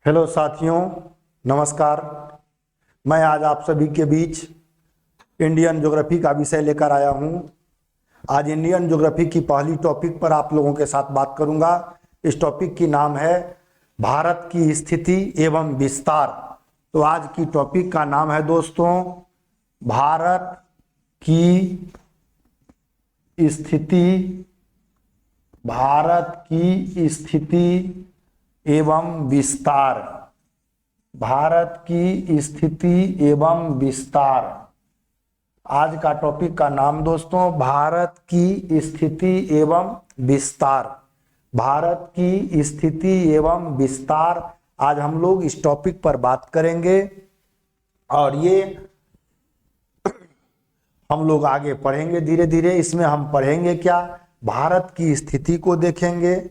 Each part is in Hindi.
हेलो साथियों, नमस्कार। मैं आज आप सभी के बीच इंडियन ज्योग्राफी का विषय लेकर आया हूं। आज इंडियन ज्योग्राफी की पहली टॉपिक पर आप लोगों के साथ बात करूंगा। इस टॉपिक की नाम है भारत की स्थिति एवं विस्तार। तो आज की टॉपिक का नाम है दोस्तों, भारत की स्थिति, भारत की स्थिति एवं विस्तार, भारत की स्थिति एवं विस्तार। आज का टॉपिक का नाम दोस्तों भारत की स्थिति एवं विस्तार, भारत की स्थिति एवं विस्तार। आज हम लोग इस टॉपिक पर बात करेंगे और ये हम लोग आगे पढ़ेंगे धीरे धीरे। इसमें हम पढ़ेंगे क्या, भारत की स्थिति को देखेंगे,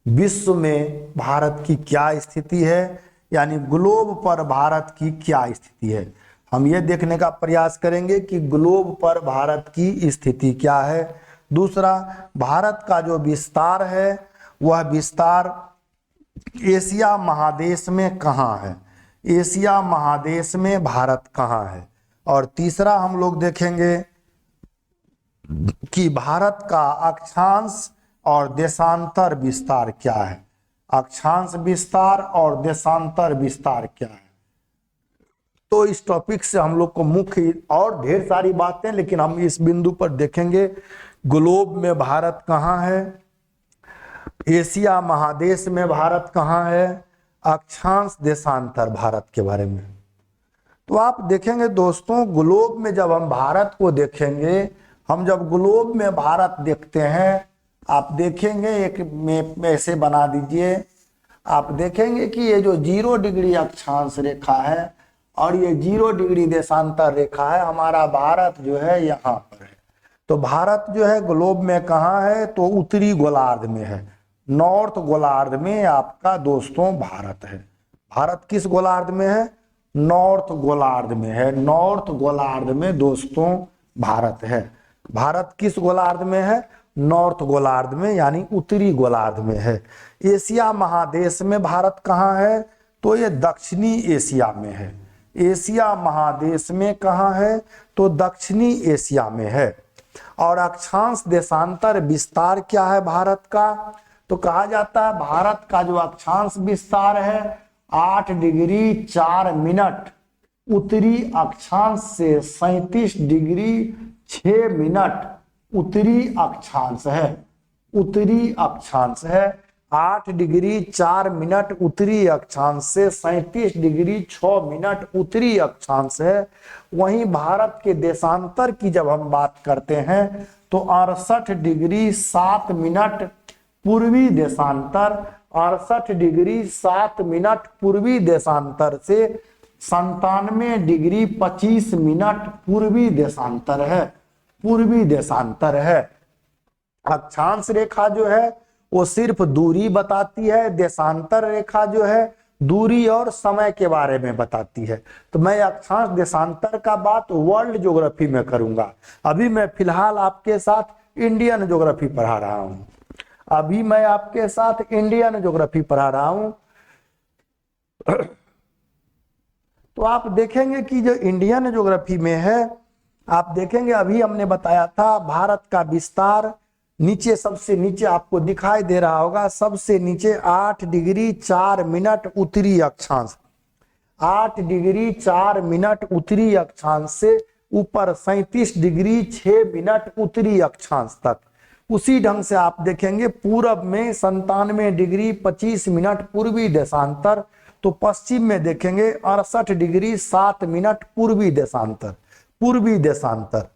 विश्व में भारत की क्या स्थिति है, यानी ग्लोब पर भारत की क्या स्थिति है। हम ये देखने का प्रयास करेंगे कि ग्लोब पर भारत की स्थिति क्या है। दूसरा, भारत का जो विस्तार है वह विस्तार एशिया महादेश में कहाँ है, एशिया महादेश में भारत कहाँ है। और तीसरा हम लोग देखेंगे कि भारत का अक्षांश और देशांतर विस्तार क्या है, अक्षांश विस्तार और देशांतर विस्तार क्या है। तो इस टॉपिक से हम लोग को मुख्य और ढेर सारी बातें, लेकिन हम इस बिंदु पर देखेंगे ग्लोब में भारत कहाँ है, एशिया महादेश में भारत कहाँ है, अक्षांश देशांतर भारत के बारे में। तो आप देखेंगे दोस्तों, ग्लोब में जब हम भारत को देखेंगे, हम जब ग्लोब में भारत देखते हैं, आप देखेंगे एक मैप ऐसे बना दीजिए। आप देखेंगे कि ये जो 0 डिग्री अक्षांश रेखा है और ये 0 डिग्री देशांतर रेखा है, हमारा भारत जो है यहाँ पर है। तो भारत जो है ग्लोब में कहाँ है, तो उत्तरी गोलार्ध में है, नॉर्थ गोलार्ध में आपका दोस्तों भारत है। भारत किस गोलार्ध में है, नॉर्थ गोलार्ध में है, नॉर्थ गोलार्ध में दोस्तों भारत है। भारत किस गोलार्ध में है, नॉर्थ गोलार्ध में, यानी उत्तरी गोलार्ध में है। एशिया महादेश में भारत कहाँ है, तो ये दक्षिणी एशिया में है। एशिया महादेश में कहाँ है, तो दक्षिणी एशिया में है। और अक्षांश देशांतर विस्तार क्या है भारत का, तो कहा जाता है भारत का जो अक्षांश विस्तार है 8 डिग्री 4 मिनट उत्तरी अक्षांश से 37 डिग्री 6 मिनट उत्तरी अक्षांश है, उत्तरी अक्षांश है। 8 डिग्री 4 मिनट उत्तरी अक्षांश से 37 डिग्री 6 मिनट उत्तरी अक्षांश है। वहीं भारत के देशांतर की जब हम बात करते हैं तो 68 डिग्री 7 मिनट पूर्वी देशांतर, 68 डिग्री 7 मिनट पूर्वी देशांतर से 97 डिग्री 25 मिनट पूर्वी देशांतर है, पूर्वी देशांतर है। अक्षांश रेखा जो है वो सिर्फ दूरी बताती है, देशांतर रेखा जो है दूरी और समय के बारे में बताती है। तो मैं अक्षांश देशांतर का बात वर्ल्ड ज्योग्राफी में करूंगा। अभी मैं फिलहाल आपके साथ इंडियन ज्योग्राफी पढ़ा रहा हूं, अभी मैं आपके साथ इंडियन ज्योग्राफी पढ़ा रहा हूं। तो आप देखेंगे कि जो इंडियन ज्योग्राफी में है, आप देखेंगे अभी हमने बताया था भारत का विस्तार नीचे, सबसे नीचे आपको दिखाई दे रहा होगा, सबसे नीचे 8 डिग्री 4 मिनट उत्तरी अक्षांश, 8 डिग्री 4 मिनट उत्तरी अक्षांश से ऊपर 37 डिग्री 6 मिनट उत्तरी अक्षांश तक। उसी ढंग से आप देखेंगे पूरब में 97 डिग्री 25 मिनट पूर्वी देशांतर, तो पश्चिम में देखेंगे 68 डिग्री 7 मिनट पूर्वी देशांतर, पूर्वी देशांतर।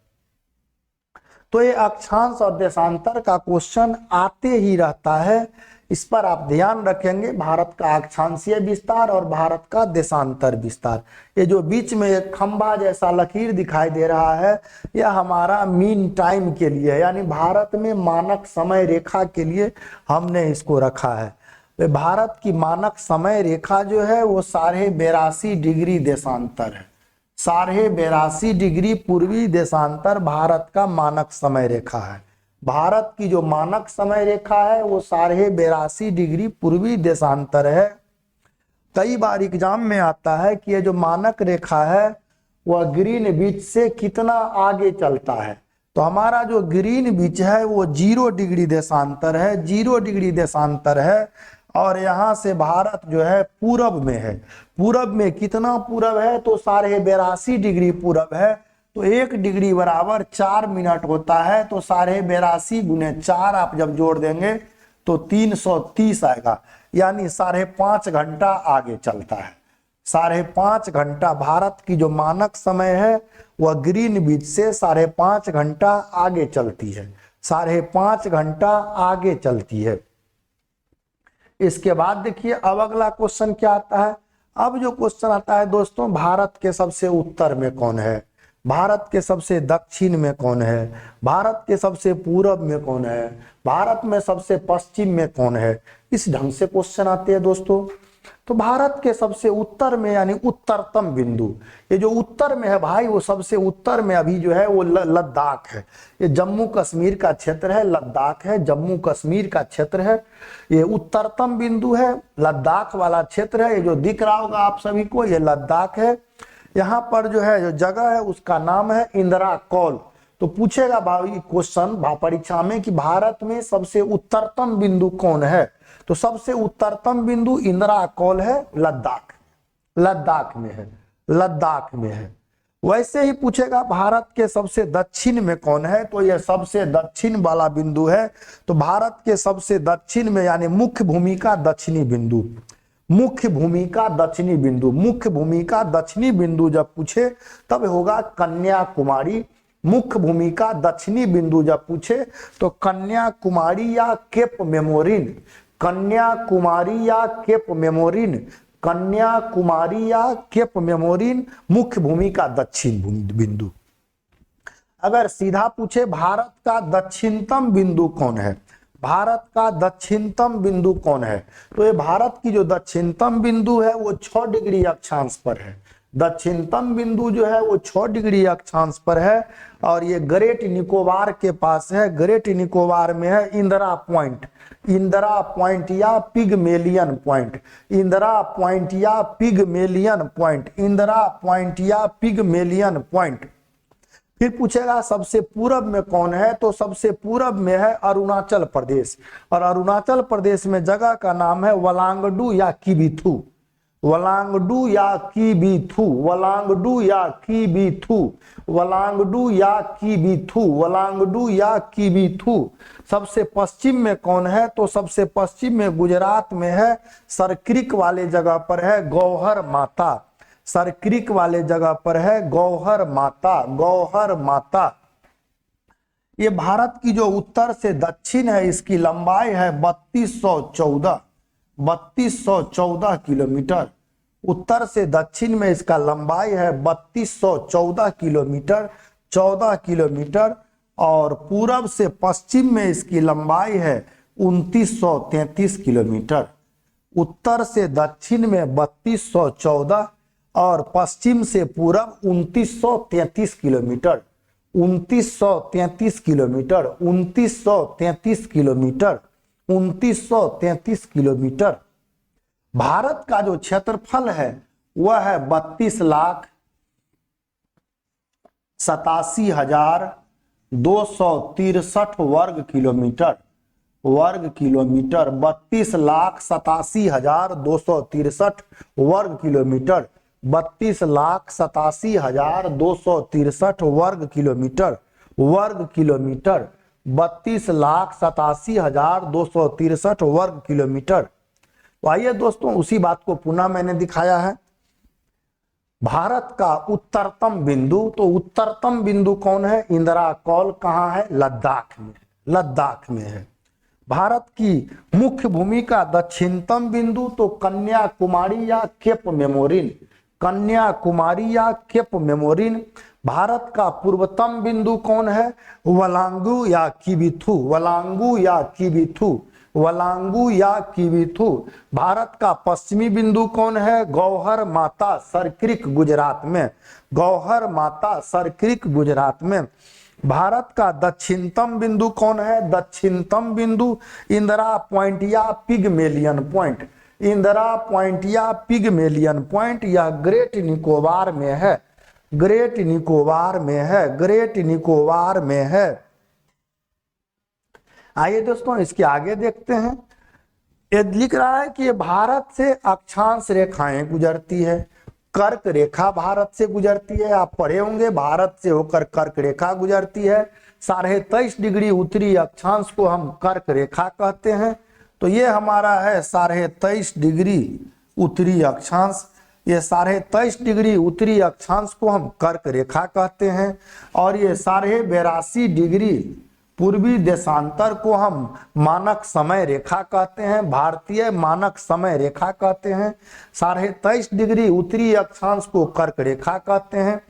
तो ये अक्षांश और देशांतर का क्वेश्चन आते ही रहता है, इस पर आप ध्यान रखेंगे। भारत का अक्षांशीय विस्तार और भारत का देशांतर विस्तार, ये जो बीच में एक खंभा जैसा लकीर दिखाई दे रहा है, यह हमारा मीन टाइम के लिए, यानी भारत में मानक समय रेखा के लिए हमने इसको रखा है। भारत की मानक समय रेखा जो है वो 82.5 डिग्री देशांतर है, 82.5 डिग्री पूर्वी देशांतर भारत का मानक समय रेखा है। भारत की जो मानक समय रेखा है वो 82.5 डिग्री पूर्वी देशांतर है। कई बार एग्जाम में आता है कि ये जो मानक रेखा है वह ग्रीन बीच से कितना आगे चलता है। तो हमारा जो ग्रीन बीच है वो 0 डिग्री देशांतर है, 0 डिग्री देशांतर है। और यहाँ से भारत जो है पूरब में है। पूरब में कितना पूरब है? तो 82.5 डिग्री पूरब है। तो 1 डिग्री बराबर 4 मिनट होता है। तो 82.5 गुने 4 आप जब जोड़ देंगे तो 330 आएगा, यानी 5.5 घंटा आगे चलता है। 5.5 घंटा भारत की जो मानक समय है वह ग्रीन बीच से 5.5 घंटा आगे चलती है, 5.5 घंटा आगे चलती है। इसके बाद देखिए अब अगला क्वेश्चन क्या आता है। अब जो क्वेश्चन आता है दोस्तों, भारत के सबसे उत्तर में कौन है, भारत के सबसे दक्षिण में कौन है, भारत के सबसे पूरब में कौन है, भारत में सबसे पश्चिम में कौन है, इस ढंग से क्वेश्चन आते हैं दोस्तों। तो भारत के सबसे उत्तर में यानी उत्तरतम बिंदु, ये जो उत्तर में है भाई वो सबसे उत्तर में अभी जो है वो लद्दाख है। ये जम्मू कश्मीर का क्षेत्र है, लद्दाख है, जम्मू कश्मीर का क्षेत्र है। ये उत्तरतम बिंदु है, लद्दाख वाला क्षेत्र है। ये जो दिख रहा होगा आप सभी को ये लद्दाख है। यहाँ पर जो है जो जगह है उसका नाम है इंदिरा कौल। तो पूछेगा भाई क्वेश्चन परीक्षा में कि भारत में सबसे उत्तरतम बिंदु कौन है। तो सबसे उत्तरतम बिंदु इंदिरा कौल है, लद्दाख, लद्दाख में है, लद्दाख में है। वैसे ही पूछेगा भारत के सबसे दक्षिण में कौन है। तो यह सबसे दक्षिण वाला बिंदु है। तो भारत के सबसे दक्षिण में यानी मुख्य भूमि का दक्षिणी बिंदु, मुख्य भूमि का दक्षिणी बिंदु, मुख्य भूमि का दक्षिणी बिंदु जब पूछे तब होगा कन्याकुमारी। मुख्य भूमि का दक्षिणी बिंदु जब पूछे तो कन्याकुमारी या केप मेमोरिन, कन्याकुमारी या केप मेमोरिन, कन्याकुमारी या केप मेमोरिन मुख्य भूमि का दक्षिण बिंदु। अगर सीधा पूछे भारत का दक्षिणतम बिंदु कौन है, भारत का दक्षिणतम बिंदु कौन है, तो ये भारत की जो दक्षिणतम बिंदु है वो 6 डिग्री अक्षांश पर है। दक्षिणतम बिंदु जो है वो 6 डिग्री अक्षांश पर है और ये ग्रेट निकोबार के पास है। ग्रेट निकोबार में है इंदिरा पॉइंट, इंदिरा पॉइंट या पिगमेलियन पॉइंट, इंदिरा पॉइंट या पिगमेलियन पॉइंट, इंदिरा पॉइंट या पिगमेलियन पॉइंट। फिर पूछेगा सबसे पूरब में कौन है। तो सबसे पूरब में है अरुणाचल प्रदेश, और अरुणाचल प्रदेश में जगह का नाम है वलांगडू या किबिथू, वलांगडू या किबिथू, वलांगडू या किबिथू, वलांगडू या किबिथू, वलांगडू या किबिथू। सबसे पश्चिम में कौन है। तो सबसे पश्चिम में गुजरात में है, सरक्रिक वाले जगह पर है गौहर माता, सरक्रिक वाले जगह पर है गौहर माता, गौहर माता। ये भारत की जो उत्तर से दक्षिण है इसकी लंबाई है 3214 किलोमीटर। उत्तर से दक्षिण में इसका लंबाई है 3214 किलोमीटर, 14 किलोमीटर। और पूरब से पश्चिम में इसकी लंबाई है 2933 किलोमीटर। उत्तर से दक्षिण में 3214 और पश्चिम से पूरब 2933 kilometre, 2933 kilometre, 2933 kilometre, 2933 kilometre. Bharat का जो क्षेत्रफल है वह है 32,87,263 वर्ग किलोमीटर, वर्ग किलोमीटर, 32,87,263 वर्ग किलोमीटर, 32,87,263 वर्ग किलोमीटर, वर्ग किलोमीटर, 32,87,263 वर्ग किलोमीटर। तो आइए दोस्तों उसी बात को पुनः मैंने दिखाया है। भारत का उत्तरतम बिंदु, तो उत्तरतम बिंदु कौन है। इंदिरा कौल कहाँ है, लद्दाख में, लद्दाख में है। भारत की मुख्य भूमि का दक्षिणतम बिंदु तो कन्याकुमारी या केप मेमोरिन, कन्याकुमारी या केप मेमोरिन। भारत का पूर्वतम बिंदु कौन है, वलांगू या किबिथू, वलांगू या किबिथू, वलांगू या किबिथू। भारत का पश्चिमी बिंदु कौन है, गौहर माता, सरक्रिक गुजरात में, गौहर माता, सरक्रिक गुजरात में। भारत का दक्षिणतम बिंदु कौन है, दक्षिणतम बिंदु इंदिरा पॉइंट या पिगमेलियन पॉइंट, इंदिरा पॉइंट या पिगमेलियन पॉइंट, यह ग्रेट निकोबार में है, ग्रेट निकोबार में है, ग्रेट निकोबार में है। आइए दोस्तों इसके आगे देखते हैं। ये लिख रहा है कि ये भारत से अक्षांश रेखाएं गुजरती है, कर्क रेखा भारत से गुजरती है। आप पढ़े होंगे भारत से होकर कर्क रेखा गुजरती है। 23.5 डिग्री उत्तरी अक्षांश को हम कर्क रेखा कहते हैं। तो ये हमारा है 23.5 डिग्री उत्तरी अक्षांश। ये 23.5 डिग्री उत्तरी अक्षांश को हम कर्क रेखा कहते हैं। और ये 82.5 डिग्री पूर्वी देशांतर को हम मानक समय रेखा कहते हैं, भारतीय मानक समय रेखा कहते हैं। 23.5 डिग्री उत्तरी अक्षांश को कर्क रेखा कहते हैं।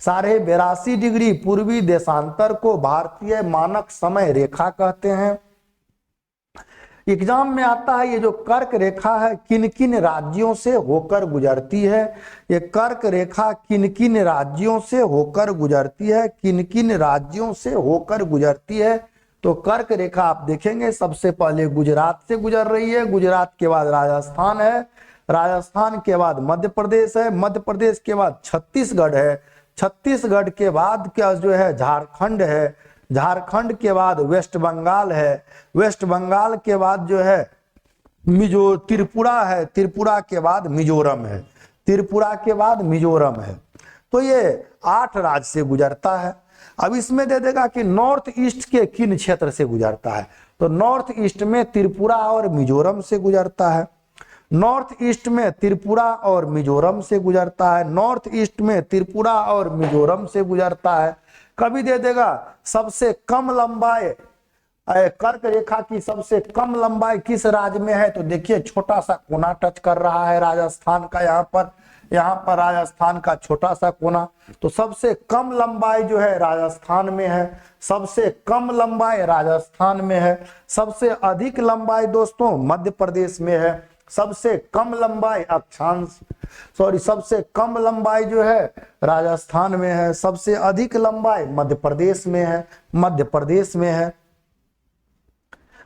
82.5 डिग्री पूर्वी देशांतर को भारतीय मानक समय रेखा कहते हैं। एग्जाम में आता है ये जो कर्क रेखा है किन किन राज्यों से होकर गुजरती है। ये कर्क रेखा किन किन राज्यों से होकर गुजरती है, किन किन राज्यों से होकर गुजरती है। तो कर्क रेखा आप देखेंगे सबसे पहले गुजरात से गुजर रही है, गुजरात के बाद राजस्थान है, राजस्थान के बाद मध्य प्रदेश है, मध्य प्रदेश के बाद छत्तीसगढ़ है, छत्तीसगढ़ के बाद क्या जो है झारखंड है, झारखंड के बाद वेस्ट बंगाल है, वेस्ट बंगाल के बाद जो है त्रिपुरा है, त्रिपुरा के बाद मिजोरम है, त्रिपुरा के बाद मिजोरम है। तो ये 8 राज्य से गुजरता है। अब इसमें दे देगा कि नॉर्थ ईस्ट के किन क्षेत्र से गुजरता है। तो नॉर्थ ईस्ट में त्रिपुरा और मिजोरम से गुजरता है, नॉर्थ ईस्ट में त्रिपुरा और मिजोरम से गुजरता है, नॉर्थ ईस्ट में त्रिपुरा और मिजोरम से गुजरता है। कभी दे देगा सबसे कम लंबाई कर्क रेखा की सबसे कम लंबाई किस राज्य में है। तो देखिए छोटा सा कोना टच कर रहा है राजस्थान का, यहाँ पर राजस्थान का छोटा सा कोना। तो सबसे कम लंबाई जो है राजस्थान में है, सबसे कम लंबाई राजस्थान में है। सबसे अधिक लंबाई दोस्तों मध्य प्रदेश में है। सबसे कम लंबाई सबसे कम लंबाई जो है राजस्थान में है, सबसे अधिक लंबाई मध्य प्रदेश में है, मध्य प्रदेश में है।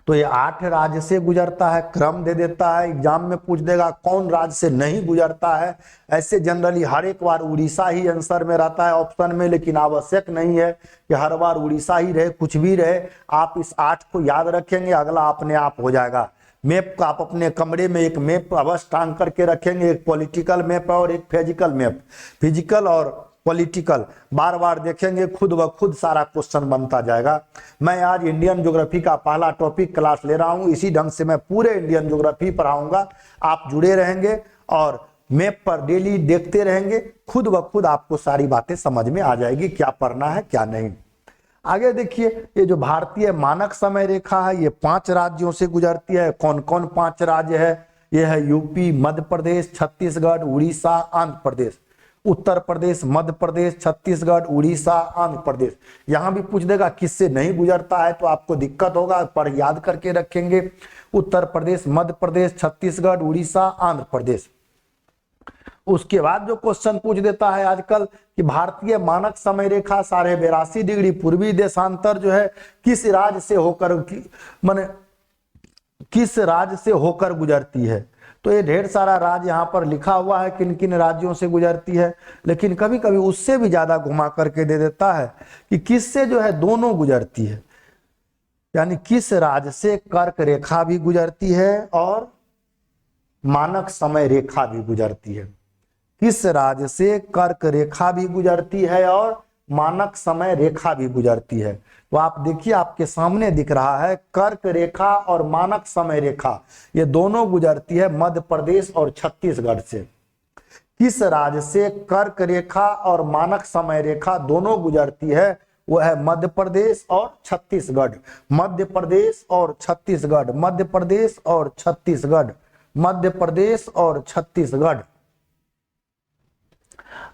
तो ये 8 राज्य से गुजरता है। क्रम दे देता है, एग्जाम में पूछ देगा कौन राज्य से नहीं गुजरता है। ऐसे जनरली हर एक बार उड़ीसा ही आंसर में रहता है ऑप्शन में, लेकिन आवश्यक नहीं है कि हर बार उड़ीसा ही रहे, कुछ भी रहे। आप इस 8 को याद रखेंगे, अगला अपने आप हो जाएगा। मैप का आप अपने कमरे में एक मैप अवश्य टांग करके रखेंगे, एक पॉलिटिकल मैप और एक फिजिकल मैप, फिजिकल और पॉलिटिकल बार बार देखेंगे, खुद ब खुद सारा क्वेश्चन बनता जाएगा। मैं आज इंडियन ज्योग्राफी का पहला टॉपिक क्लास ले रहा हूं, इसी ढंग से मैं पूरे इंडियन ज्योग्राफी पढ़ाऊंगा। आप जुड़े रहेंगे और मैप पर डेली देखते रहेंगे, खुद ब खुद आपको सारी बातें समझ में आ जाएगी, क्या पढ़ना है क्या नहीं। आगे देखिए ये जो भारतीय मानक समय रेखा है ये 5 राज्यों से गुजरती है। कौन कौन 5 राज्य है? ये है यूपी, मध्य प्रदेश, छत्तीसगढ़, उड़ीसा, आंध्र प्रदेश। उत्तर प्रदेश, मध्य प्रदेश, छत्तीसगढ़, उड़ीसा, आंध्र प्रदेश। यहां भी पूछ देगा किससे नहीं गुजरता है तो आपको दिक्कत होगा, पर याद करके रखेंगे उत्तर प्रदेश, मध्य प्रदेश, छत्तीसगढ़, उड़ीसा, आंध्र प्रदेश। उसके बाद जो क्वेश्चन पूछ देता है आजकल कि भारतीय मानक समय रेखा 82.5 डिग्री पूर्वी देशांतर जो है किस राज्य से होकर किस राज्य से होकर गुजरती है। तो ये ढेर सारा राज्य यहाँ पर लिखा हुआ है किन किन राज्यों से गुजरती है, लेकिन कभी कभी उससे भी ज्यादा घुमा करके दे देता है कि किससे जो है दोनों गुजरती है, यानी किस राज्य से कर्क रेखा भी गुजरती है और मानक समय रेखा भी गुजरती है। किस राज्य से कर्क रेखा भी गुजरती है और मानक समय रेखा भी गुजरती है। तो आप देखिए आपके सामने दिख रहा है कर्क रेखा और मानक समय रेखा, ये दोनों गुजरती है मध्य प्रदेश और छत्तीसगढ़ से। किस राज्य से कर्क रेखा और मानक समय रेखा दोनों गुजरती है, वो है मध्य प्रदेश और छत्तीसगढ़। मध्य प्रदेश और छत्तीसगढ़, मध्य प्रदेश और छत्तीसगढ़, मध्य प्रदेश और छत्तीसगढ़।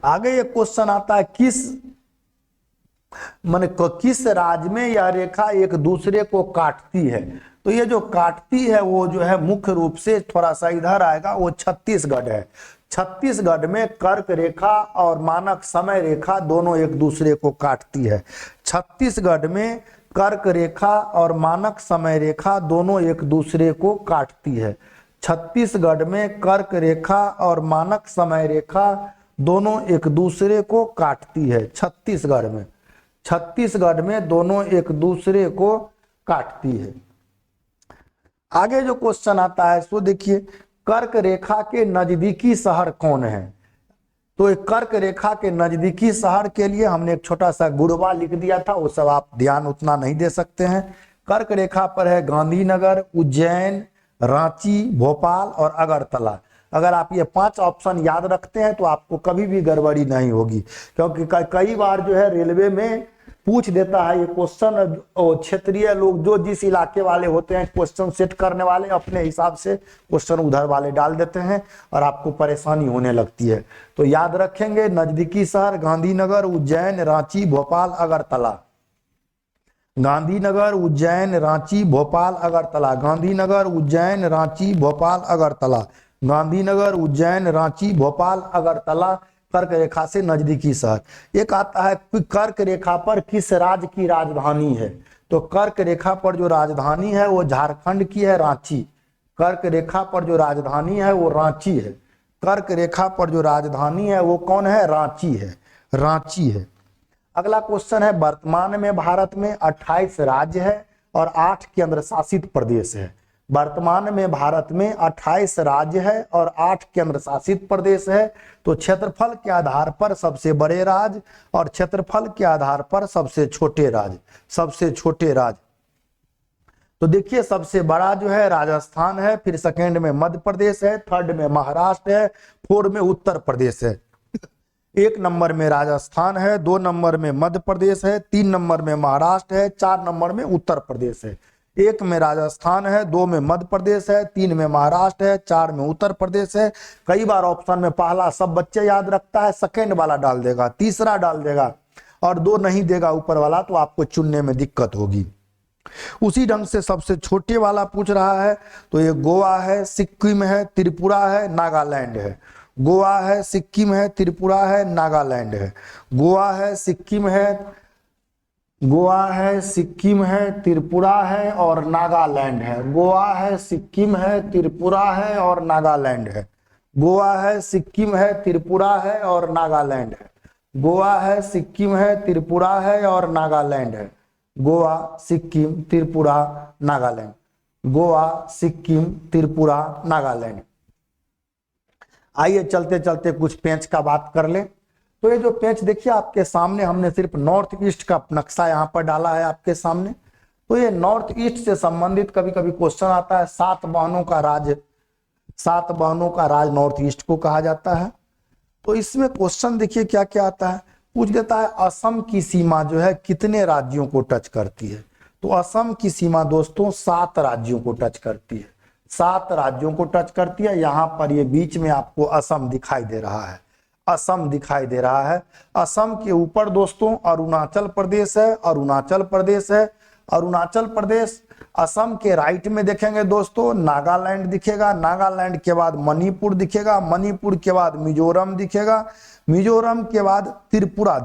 आगे ये क्वेश्चन आता है किस राज्य में यह रेखा एक दूसरे को काटती है। तो ये जो काटती है वो जो है मुख्य रूप से थोड़ा सा इधर आएगा, वो छत्तीसगढ़ है। छत्तीसगढ़ में कर्क रेखा और मानक समय रेखा दोनों एक दूसरे को काटती है। छत्तीसगढ़ में कर्क रेखा और मानक समय रेखा दोनों एक दूसरे को काटती है। छत्तीसगढ़ में कर्क रेखा और मानक समय रेखा दोनों एक दूसरे को काटती है। छत्तीसगढ़ में दोनों एक दूसरे को काटती है। आगे जो क्वेश्चन आता है सो देखिए, कर्क रेखा के नजदीकी शहर कौन है? तो एक कर्क रेखा के नजदीकी शहर के लिए हमने एक छोटा सा गुड़वा लिख दिया था, वो सब आप ध्यान उतना नहीं दे सकते हैं। कर्क रेखा पर है गांधीनगर, उज्जैन, रांची, भोपाल और अगरतला। अगर आप ये 5 ऑप्शन याद रखते हैं तो आपको कभी भी गड़बड़ी नहीं होगी, क्योंकि कई बार जो है रेलवे में पूछ देता है ये क्वेश्चन, क्षेत्रीय लोग जो जिस इलाके वाले होते हैं क्वेश्चन सेट करने वाले अपने हिसाब से क्वेश्चन उधर वाले डाल देते हैं और आपको परेशानी होने लगती है। तो याद रखेंगे, नजदीकी शहर गांधीनगर, उज्जैन, रांची, भोपाल, अगरतला। गांधीनगर, उज्जैन, रांची, भोपाल, अगरतला। गांधीनगर, उज्जैन, रांची, भोपाल, अगरतला। गांधीनगर, उज्जैन, रांची, भोपाल, अगरतला कर्क रेखा से नजदीकी शहर। एक आता है कर्क रेखा पर किस राज्य की राजधानी है? तो कर्क रेखा पर जो राजधानी है वो झारखंड की है, रांची। कर्क रेखा पर जो राजधानी है वो रांची है। कर्क रेखा पर जो राजधानी है वो कौन है? रांची है, रांची है। अगला क्वेश्चन है, वर्तमान में भारत में 28 राज्य है और 8 केंद्र शासित प्रदेश है। वर्तमान में भारत में 28 राज्य है और 8 केंद्र शासित प्रदेश है। तो क्षेत्रफल के आधार पर सबसे बड़े राज्य और क्षेत्रफल के आधार पर सबसे छोटे राज्य। तो देखिए, सबसे बड़ा जो है राजस्थान है, फिर सेकेंड में मध्य प्रदेश है, थर्ड में महाराष्ट्र है, फोर्थ में उत्तर प्रदेश है। 1 नंबर में राजस्थान है, 2 नंबर में मध्य प्रदेश है, 3 नंबर में महाराष्ट्र है, 4 नंबर में उत्तर प्रदेश है। 1 में राजस्थान है, 2 में मध्य प्रदेश है, 3 में महाराष्ट्र है, 4 में उत्तर प्रदेश है। कई बार ऑप्शन में पहला सब बच्चे याद रखता है, सेकेंड वाला डाल देगा, तीसरा डाल देगा और 2 नहीं देगा ऊपर वाला, तो आपको चुनने में दिक्कत होगी। उसी ढंग से सबसे छोटे वाला पूछ रहा है, तो ये गोवा है, सिक्किम है, त्रिपुरा है, नागालैंड है। गोवा है, सिक्किम है, त्रिपुरा है, नागालैंड है। गोवा है, सिक्किम है, त्रिपुरा है और नागालैंड है। गोवा है, सिक्किम है, त्रिपुरा है और नागालैंड है। गोवा है, सिक्किम है, त्रिपुरा है और नागालैंड है। गोवा है, सिक्किम है, त्रिपुरा है और नागालैंड है। गोवा, सिक्किम, त्रिपुरा, नागालैंड। गोवा, सिक्किम, त्रिपुरा, नागालैंड। आइए चलते चलते कुछ पेंच का बात कर ले। तो ये जो पेंच देखिए आपके सामने, हमने सिर्फ नॉर्थ ईस्ट का नक्शा यहाँ पर डाला है आपके सामने। तो ये नॉर्थ ईस्ट से संबंधित कभी कभी क्वेश्चन आता है। 7 बहनों का राज नॉर्थ ईस्ट को कहा जाता है। तो इसमें क्वेश्चन देखिए क्या क्या आता है, पूछ देता है असम की सीमा जो है कितने राज्यों को टच करती है? तो असम की सीमा दोस्तों 7 राज्यों को टच करती है। 7 राज्यों को टच करती है। यहाँ पर ये बीच में आपको असम दिखाई दे रहा है, असम दिखाई दे रहा है। असम के ऊपर दोस्तों अरुणाचल प्रदेश है, अरुणाचल प्रदेश। असम के राइट में देखेंगे दोस्तों नागालैंड दिखेगा, नागालैंड के बाद मणिपुर दिखेगा, मणिपुर के बाद मिजोरम दिखेगा, मिजोरम के बाद त्रिपुरा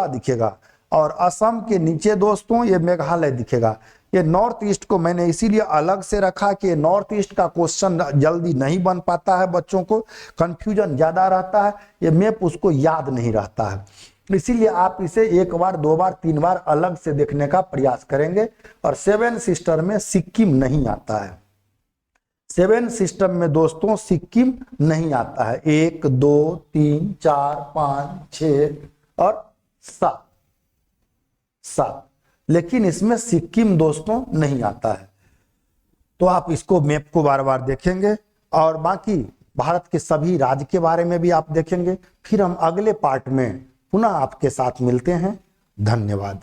दिखेगा, और असम के नीचे दोस्तों ये मेघालय दिखेगा। ये नॉर्थ ईस्ट को मैंने इसीलिए अलग से रखा कि नॉर्थ ईस्ट का क्वेश्चन जल्दी नहीं बन पाता है, बच्चों को कंफ्यूजन ज्यादा रहता है, ये मैप उसको याद नहीं रहता है। इसीलिए आप इसे 1 बार 2 बार 3 बार अलग से देखने का प्रयास करेंगे। और 7 सिस्टर में सिक्किम नहीं आता है। 7 सिस्टम में दोस्तों सिक्किम नहीं आता है। 1 2 3 4 5 6 और 7, लेकिन इसमें सिक्किम दोस्तों नहीं आता है। तो आप इसको मैप को बार बार देखेंगे और बाकी भारत के सभी राज्य के बारे में भी आप देखेंगे। फिर हम अगले पार्ट में पुनः आपके साथ मिलते हैं। धन्यवाद।